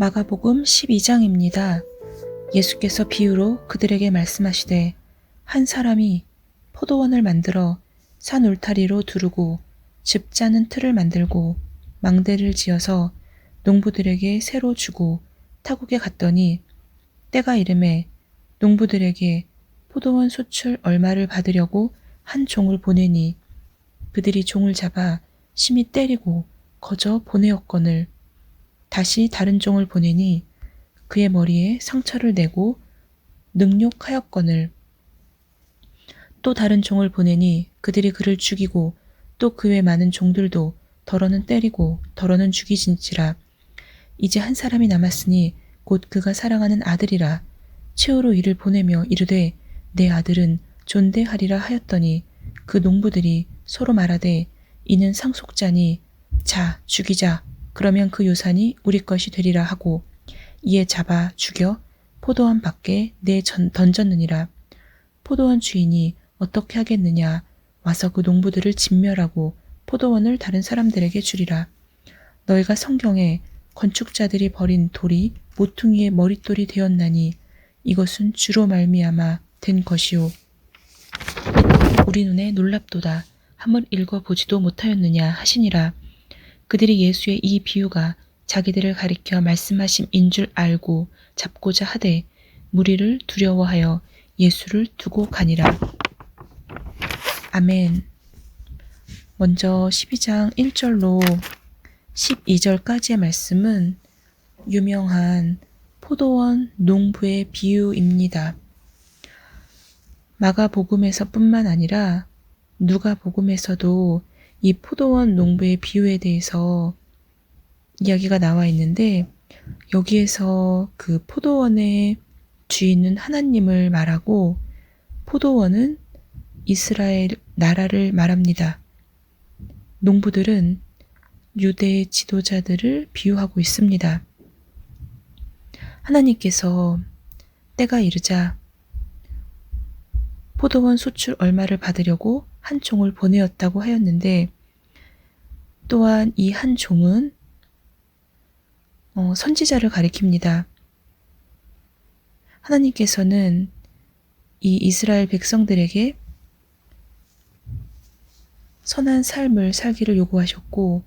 마가복음 12장입니다. 예수께서 비유로 그들에게 말씀하시되 한 사람이 포도원을 만들어 산 울타리로 두르고 즙 짜는 틀을 만들고 망대를 지어서 농부들에게 새로 주고 타국에 갔더니 때가 이르매 농부들에게 포도원 소출 얼마를 받으려고 한 종을 보내니 그들이 종을 잡아 심히 때리고 거저 보내었거늘 다시 다른 종을 보내니 그의 머리에 상처를 내고 능욕하였거늘 또 다른 종을 보내니 그들이 그를 죽이고 또 그 외 많은 종들도 더러는 때리고 더러는 죽이진지라. 이제 한 사람이 남았으니 곧 그가 사랑하는 아들이라. 최후로 이를 보내며 이르되 내 아들은 존대하리라 하였더니 그 농부들이 서로 말하되 이는 상속자니 자 죽이자. 그러면 그 유산이 우리 것이 되리라 하고 이에 잡아 죽여 포도원 밖에 던졌느니라. 포도원 주인이 어떻게 하겠느냐. 와서 그 농부들을 진멸하고 포도원을 다른 사람들에게 주리라. 너희가 성경에 건축자들이 버린 돌이 모퉁이의 머릿돌이 되었나니 이것은 주로 말미암아 된 것이요 우리 눈에 놀랍도다. 한번 읽어보지도 못하였느냐 하시니라. 그들이 예수의 이 비유가 자기들을 가리켜 말씀하심인 줄 알고 잡고자 하되 무리를 두려워하여 예수를 두고 가니라. 아멘. 먼저 12장 1절로 12절까지의 말씀은 유명한 포도원 농부의 비유입니다. 마가복음에서 뿐만 아니라 누가복음에서도 이 포도원 농부의 비유에 대해서 이야기가 나와 있는데 여기에서 그 포도원의 주인은 하나님을 말하고 포도원은 이스라엘 나라를 말합니다. 농부들은 유대 지도자들을 비유하고 있습니다. 하나님께서 때가 이르자 포도원 소출 얼마를 받으려고 한 종을 보내었다고 하였는데 또한 이 한 종은 선지자를 가리킵니다. 하나님께서는 이 이스라엘 백성들에게 선한 삶을 살기를 요구하셨고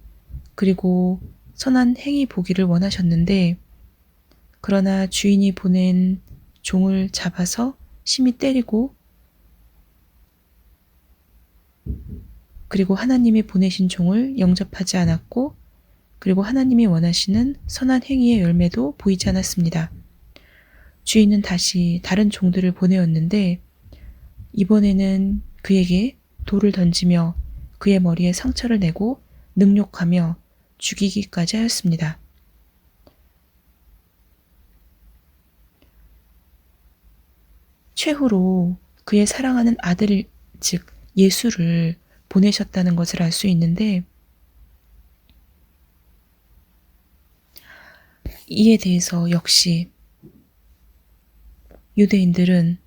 그리고 선한 행위 보기를 원하셨는데 그러나 주인이 보낸 종을 잡아서 심히 때리고 그리고 하나님이 보내신 종을 영접하지 않았고 그리고 하나님이 원하시는 선한 행위의 열매도 보이지 않았습니다. 주인은 다시 다른 종들을 보내었는데 이번에는 그에게 돌을 던지며 그의 머리에 상처를 내고 능욕하며 죽이기까지 하였습니다. 최후로 그의 사랑하는 아들 즉 예수를 보내셨다는 것을 알 수 있는데 이에 대해서 역시 유대인들은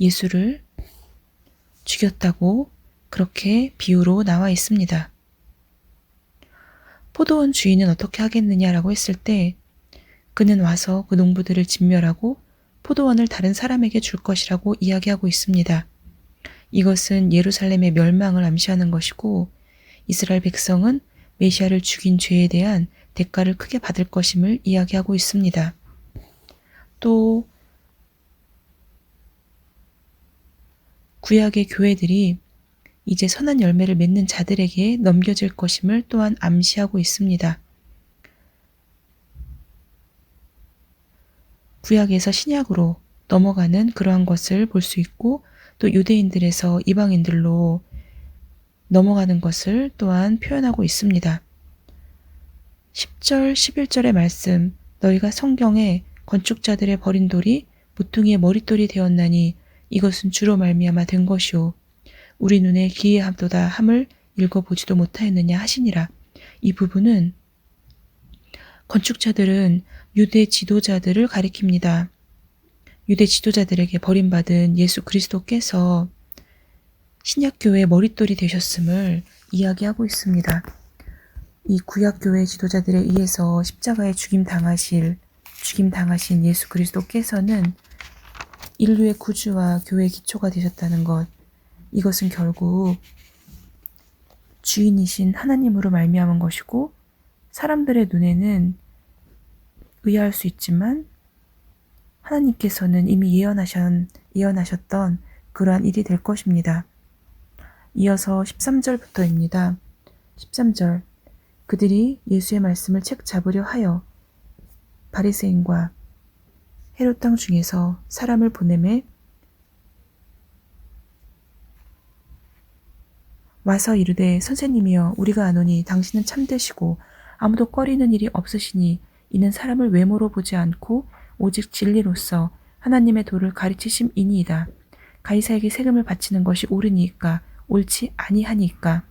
예수를 죽였다고 그렇게 비유로 나와 있습니다. 포도원 주인은 어떻게 하겠느냐라고 했을 때 그는 와서 그 농부들을 진멸하고 포도원을 다른 사람에게 줄 것이라고 이야기하고 있습니다. 이것은 예루살렘의 멸망을 암시하는 것이고 이스라엘 백성은 메시아를 죽인 죄에 대한 대가를 크게 받을 것임을 이야기하고 있습니다. 또 구약의 교회들이 이제 선한 열매를 맺는 자들에게 넘겨질 것임을 또한 암시하고 있습니다. 구약에서 신약으로 넘어가는 그러한 것을 볼 수 있고 또 유대인들에서 이방인들로 넘어가는 것을 또한 표현하고 있습니다. 10절, 11절의 말씀 너희가 성경에 건축자들의 버린 돌이 모퉁이의 머릿돌이 되었나니 이것은 주로 말미암아 된 것이요 우리 눈에 기이하도다 함을 읽어보지도 못하였느냐 하시니라. 이 부분은 건축자들은 유대 지도자들을 가리킵니다. 유대 지도자들에게 버림받은 예수 그리스도께서 신약교회의 머릿돌이 되셨음을 이야기하고 있습니다. 이 구약교회 지도자들에 의해서 십자가에 죽임당하신 예수 그리스도께서는 인류의 구주와 교회의 기초가 되셨다는 것, 이것은 결국 주인이신 하나님으로 말미암은 것이고 사람들의 눈에는 의아할 수 있지만 하나님께서는 이미 예언하셨던 그러한 일이 될 것입니다. 이어서 13절부터입니다. 13절, 그들이 예수의 말씀을 책 잡으려 하여 바리새인과 헤롯 땅 중에서 사람을 보내매 와서 이르되 선생님이여 우리가 아노니 당신은 참되시고 아무도 꺼리는 일이 없으시니 이는 사람을 외모로 보지 않고 오직 진리로서 하나님의 도를 가르치심이니이다. 가이사에게 세금을 바치는 것이 옳으니이까 옳지 아니하니이까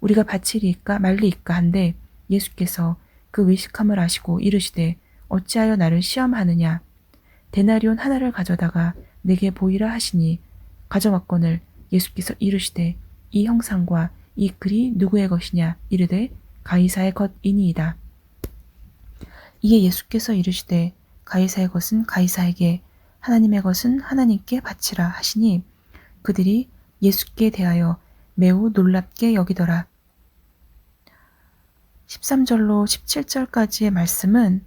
우리가 바치리이까 말리이까 한데 예수께서 그 의식함을 아시고 이르시되 어찌하여 나를 시험하느냐. 데나리온 하나를 가져다가 내게 보이라 하시니 가져왔거늘 예수께서 이르시되 이 형상과 이 글이 누구의 것이냐. 이르되 가이사의 것이니이다. 이에 예수께서 이르시되 가이사의 것은 가이사에게 하나님의 것은 하나님께 바치라 하시니 그들이 예수께 대하여 매우 놀랍게 여기더라. 13절로 17절까지의 말씀은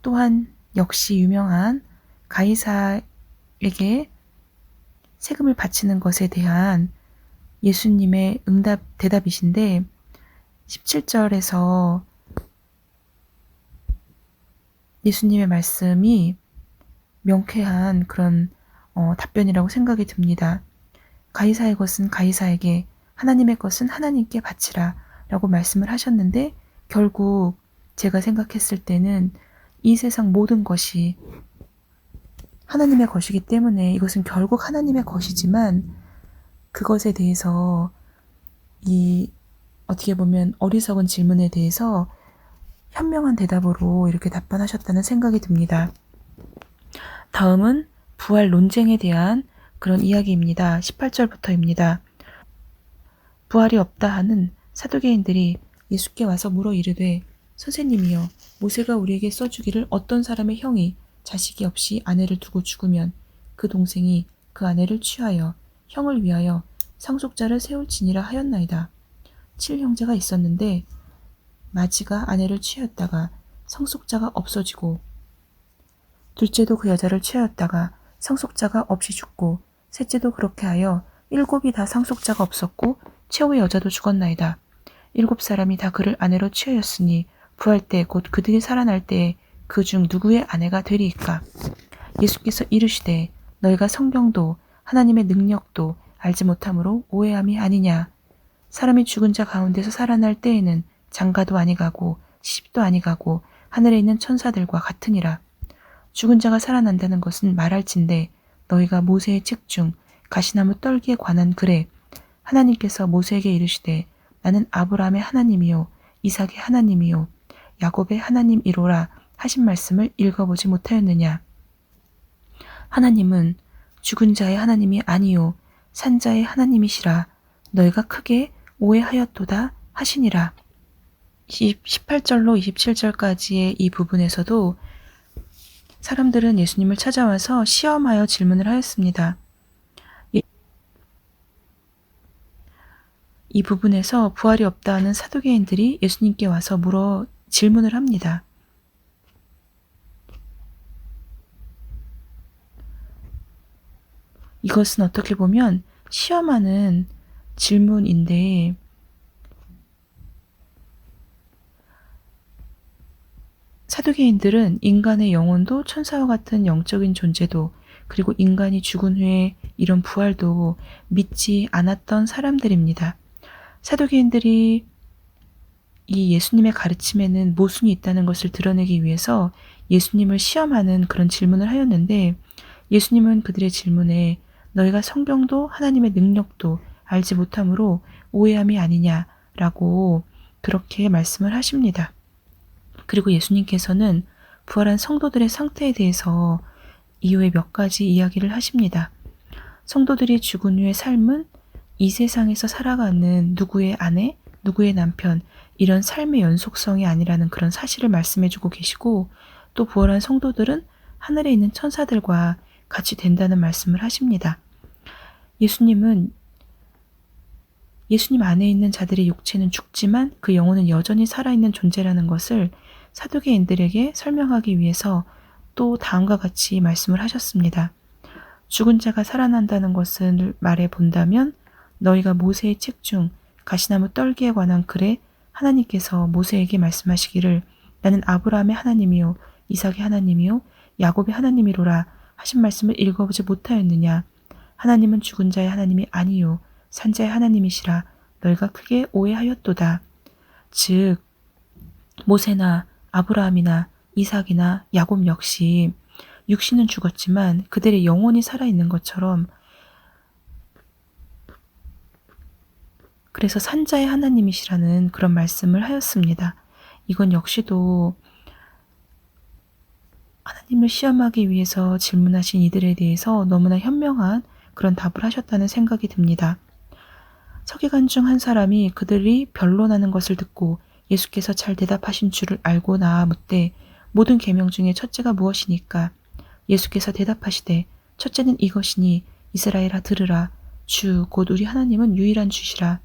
또한 역시 유명한 가이사에게 세금을 바치는 것에 대한 예수님의 대답이신데 17절에서 예수님의 말씀이 명쾌한 그런 답변이라고 생각이 듭니다. 가이사의 것은 가이사에게, 하나님의 것은 하나님께 바치라 라고 말씀을 하셨는데 결국 제가 생각했을 때는 이 세상 모든 것이 하나님의 것이기 때문에 이것은 결국 하나님의 것이지만 그것에 대해서 이 어떻게 보면 어리석은 질문에 대해서 현명한 대답으로 이렇게 답변하셨다는 생각이 듭니다. 다음은 부활 논쟁에 대한 그런 이야기입니다. 18절부터입니다. 부활이 없다 하는 사두개인들이 예수께 와서 물어 이르되 선생님이여 모세가 우리에게 써주기를 어떤 사람의 형이 자식이 없이 아내를 두고 죽으면 그 동생이 그 아내를 취하여 형을 위하여 상속자를 세울지니라 하였나이다. 7형제가 있었는데 마지가 아내를 취하였다가 상속자가 없어지고 둘째도 그 여자를 취하였다가 상속자가 없이 죽고 셋째도 그렇게 하여 7이 다 상속자가 없었고 최후의 여자도 죽었나이다. 7사람이 다 그를 아내로 취하였으니 부활 때 곧 그들이 살아날 때에 그 중 누구의 아내가 되리이까. 예수께서 이르시되 너희가 성경도 하나님의 능력도 알지 못함으로 오해함이 아니냐. 사람이 죽은 자 가운데서 살아날 때에는 장가도 아니가고 시집도 아니가고 하늘에 있는 천사들과 같으니라. 죽은 자가 살아난다는 것은 말할진대 너희가 모세의 책 중 가시나무 떨기에 관한 글에 하나님께서 모세에게 이르시되 나는 아브라함의 하나님이요 이삭의 하나님이요 야곱의 하나님이로라 하신 말씀을 읽어보지 못하였느냐. 하나님은 죽은 자의 하나님이 아니요 산 자의 하나님이시라. 너희가 크게 오해하였도다 하시니라. 18절로 27절까지의 이 부분에서도 사람들은 예수님을 찾아와서 시험하여 질문을 하였습니다. 이 부분에서 부활이 없다는 사두개인들이 예수님께 와서 질문을 합니다. 이것은 어떻게 보면 시험하는 질문인데 사두개인들은 인간의 영혼도 천사와 같은 영적인 존재도 그리고 인간이 죽은 후에 이런 부활도 믿지 않았던 사람들입니다. 사두개인들이 이 예수님의 가르침에는 모순이 있다는 것을 드러내기 위해서 예수님을 시험하는 그런 질문을 하였는데 예수님은 그들의 질문에 너희가 성경도 하나님의 능력도 알지 못함으로 오해함이 아니냐라고 그렇게 말씀을 하십니다. 그리고 예수님께서는 부활한 성도들의 상태에 대해서 이후에 몇 가지 이야기를 하십니다. 성도들이 죽은 후의 삶은 이 세상에서 살아가는 누구의 아내, 누구의 남편, 이런 삶의 연속성이 아니라는 그런 사실을 말씀해주고 계시고, 또 부활한 성도들은 하늘에 있는 천사들과 같이 된다는 말씀을 하십니다. 예수님 안에 있는 자들의 육체는 죽지만 그 영혼은 여전히 살아있는 존재라는 것을 사두개인들에게 설명하기 위해서 또 다음과 같이 말씀을 하셨습니다. 죽은 자가 살아난다는 것을 말해 본다면 너희가 모세의 책 중 가시나무 떨기에 관한 글에 하나님께서 모세에게 말씀하시기를 나는 아브라함의 하나님이요 이삭의 하나님이요 야곱의 하나님이로라 하신 말씀을 읽어보지 못하였느냐. 하나님은 죽은 자의 하나님이 아니요 산자의 하나님이시라 너희가 크게 오해하였도다. 즉 모세나 아브라함이나 이삭이나 야곱 역시 육신은 죽었지만 그들의 영혼이 살아있는 것처럼, 그래서 산자의 하나님이시라는 그런 말씀을 하였습니다. 이건 역시도 하나님을 시험하기 위해서 질문하신 이들에 대해서 너무나 현명한 그런 답을 하셨다는 생각이 듭니다. 서기관 중 한 사람이 그들이 변론하는 것을 듣고 예수께서 잘 대답하신 줄을 알고 나아 묻되 모든 계명 중에 첫째가 무엇이니까? 예수께서 대답하시되 첫째는 이것이니 이스라엘아 들으라. 주 곧 우리 하나님은 유일한 주시라.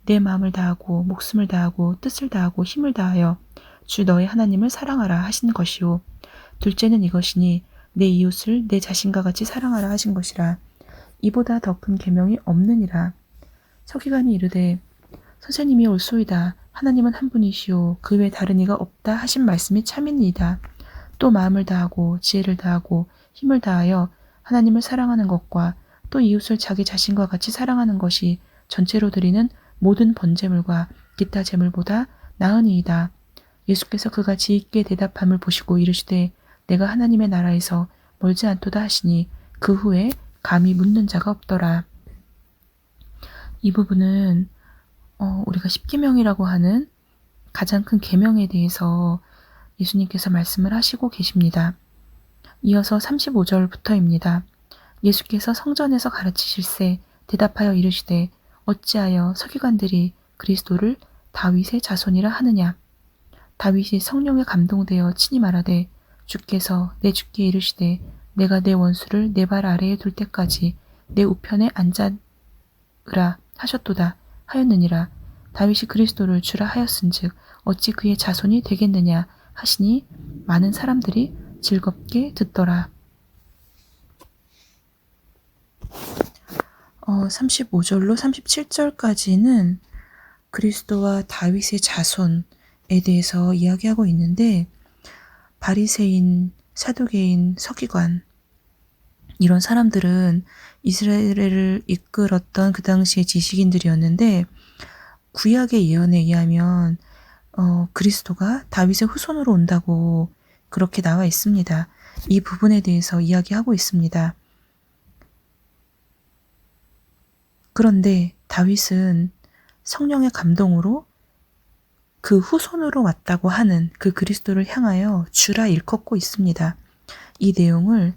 내 마음을 다하고 목숨을 다하고 뜻을 다하고 힘을 다하여 주 너의 하나님을 사랑하라 하신 것이요. 둘째는 이것이니 내 이웃을 내 자신과 같이 사랑하라 하신 것이라. 이보다 더 큰 계명이 없느니라. 서기관이 이르되 선생님이 옳소이다. 하나님은 한 분이시오. 그 외 다른 이가 없다 하신 말씀이 참이니이다. 또 마음을 다하고 지혜를 다하고 힘을 다하여 하나님을 사랑하는 것과 또 이웃을 자기 자신과 같이 사랑하는 것이 전체로 드리는 모든 번제물과 기타 제물보다 나으니이다. 예수께서 그가 지있게 대답함을 보시고 이르시되 내가 하나님의 나라에서 멀지 않도다 하시니 그 후에 감히 묻는 자가 없더라. 이 부분은 우리가 십계명이라고 하는 가장 큰 계명에 대해서 예수님께서 말씀을 하시고 계십니다. 이어서 35절부터입니다. 예수께서 성전에서 가르치실세 대답하여 이르시되 어찌하여 서기관들이 그리스도를 다윗의 자손이라 하느냐. 다윗이 성령에 감동되어 친히 말하되 주께서 내 주께 이르시되 내가 내 원수를 내 발 아래에 둘 때까지 내 우편에 앉으라 하셨도다 하였느니라. 다윗이 그리스도를 주라 하였은즉 어찌 그의 자손이 되겠느냐 하시니 많은 사람들이 즐겁게 듣더라. 35절로 37절까지는 그리스도와 다윗의 자손에 대해서 이야기하고 있는데, 바리새인, 사두개인, 서기관 이런 사람들은 이스라엘을 이끌었던 그 당시의 지식인들이었는데, 구약의 예언에 의하면 그리스도가 다윗의 후손으로 온다고 그렇게 나와 있습니다. 이 부분에 대해서 이야기하고 있습니다. 그런데 다윗은 성령의 감동으로 그 후손으로 왔다고 하는 그 그리스도를 향하여 주라 일컫고 있습니다. 이 내용을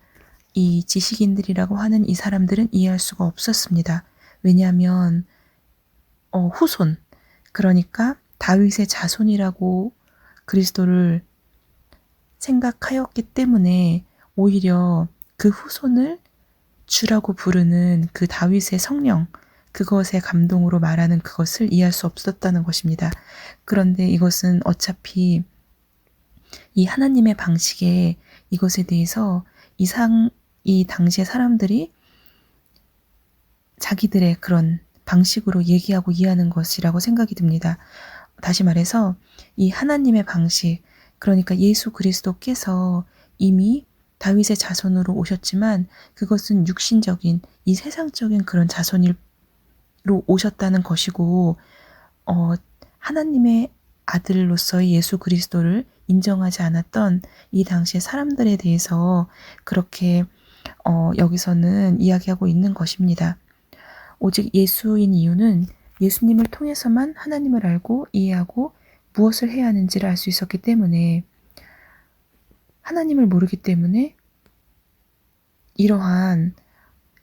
이 지식인들이라고 하는 이 사람들은 이해할 수가 없었습니다. 왜냐하면 후손, 그러니까 다윗의 자손이라고 그리스도를 생각하였기 때문에 오히려 그 후손을 주라고 부르는 그 다윗의 성령, 그것의 감동으로 말하는 그것을 이해할 수 없었다는 것입니다. 그런데 이것은 어차피 이 하나님의 방식에 이것에 대해서 이 당시의 사람들이 자기들의 그런 방식으로 얘기하고 이해하는 것이라고 생각이 듭니다. 다시 말해서 이 하나님의 방식, 그러니까 예수 그리스도께서 이미 다윗의 자손으로 오셨지만 그것은 육신적인 이 세상적인 그런 자손으로 오셨다는 것이고, 하나님의 아들로서의 예수 그리스도를 인정하지 않았던 이 당시의 사람들에 대해서 그렇게 여기서는 이야기하고 있는 것입니다. 오직 예수인 이유는 예수님을 통해서만 하나님을 알고 이해하고 무엇을 해야 하는지를 알 수 있었기 때문에, 하나님을 모르기 때문에 이러한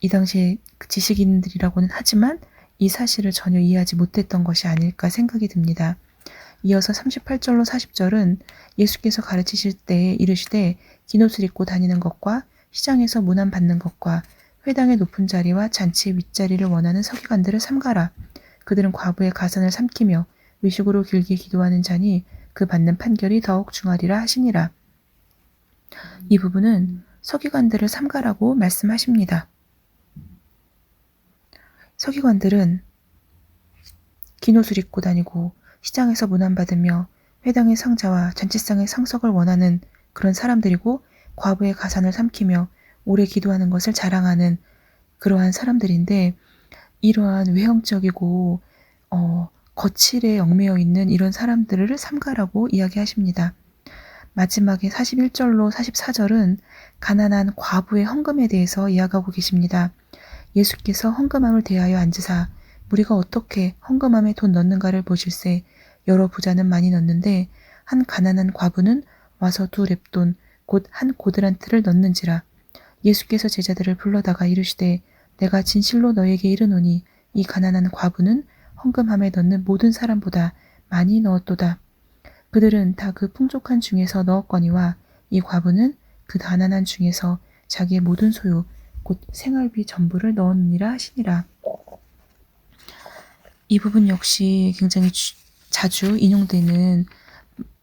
이 당시에 지식인들이라고는 하지만 이 사실을 전혀 이해하지 못했던 것이 아닐까 생각이 듭니다. 이어서 38절로 40절은 예수께서 가르치실 때에 이르시되 긴 옷을 입고 다니는 것과 시장에서 문안 받는 것과 회당의 높은 자리와 잔치의 윗자리를 원하는 서기관들을 삼가라. 그들은 과부의 가산을 삼키며 외식으로 길게 기도하는 자니 그 받는 판결이 더욱 중하리라 하시니라. 이 부분은 서기관들을 삼가라고 말씀하십니다. 서기관들은 긴 옷을 입고 다니고 시장에서 문안받으며 회당의 상자와 잔치상의 상석을 원하는 그런 사람들이고 과부의 가산을 삼키며 오래 기도하는 것을 자랑하는 그러한 사람들인데 이러한 외형적이고 거칠에 얽매여 있는 이런 사람들을 삼가라고 이야기하십니다. 마지막에 41절로 44절은 가난한 과부의 헌금에 대해서 이야기하고 계십니다. 예수께서 헌금함을 대하여 앉으사 우리가 어떻게 헌금함에 돈 넣는가를 보실세 여러 부자는 많이 넣는데 한 가난한 과부는 와서 2렙돈 곧 한 고드란트를 넣는지라. 예수께서 제자들을 불러다가 이르시되 내가 진실로 너에게 이르노니 이 가난한 과부는 헌금함에 넣는 모든 사람보다 많이 넣었도다. 그들은 다 그 풍족한 중에서 넣었거니와 이 과부는 그 가난한 중에서 자기의 모든 소유 곧 생활비 전부를 넣었느니라 하시니라. 이 부분 역시 굉장히 자주 인용되는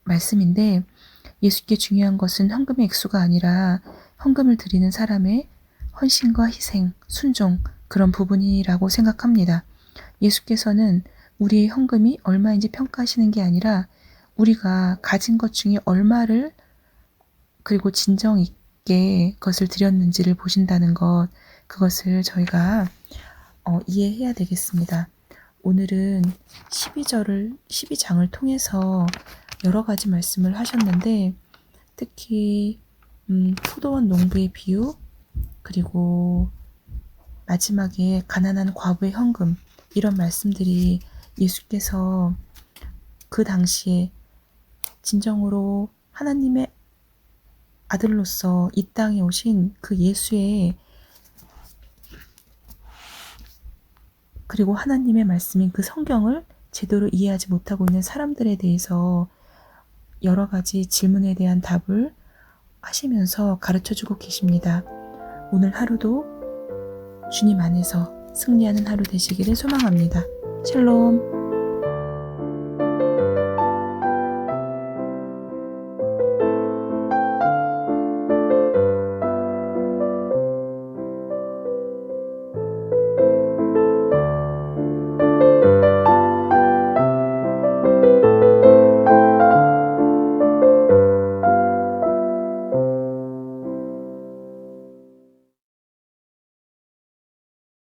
말씀인데 예수께 중요한 것은 헌금의 액수가 아니라 헌금을 드리는 사람의 헌신과 희생, 순종 그런 부분이라고 생각합니다. 예수께서는 우리의 헌금이 얼마인지 평가하시는 게 아니라 우리가 가진 것 중에 얼마를 그리고 진정 있게 그것을 드렸는지를 보신다는 것, 그것을 저희가 이해해야 되겠습니다. 오늘은 12장을 통해서 여러 가지 말씀을 하셨는데 특히 포도원 농부의 비유 그리고 마지막에 가난한 과부의 헌금 이런 말씀들이 예수께서 그 당시에 진정으로 하나님의 아들로서 이 땅에 오신 그 예수의 그리고 하나님의 말씀인 그 성경을 제대로 이해하지 못하고 있는 사람들에 대해서 여러 가지 질문에 대한 답을 하시면서 가르쳐주고 계십니다. 오늘 하루도 주님 안에서 승리하는 하루 되시기를 소망합니다. 샬롬.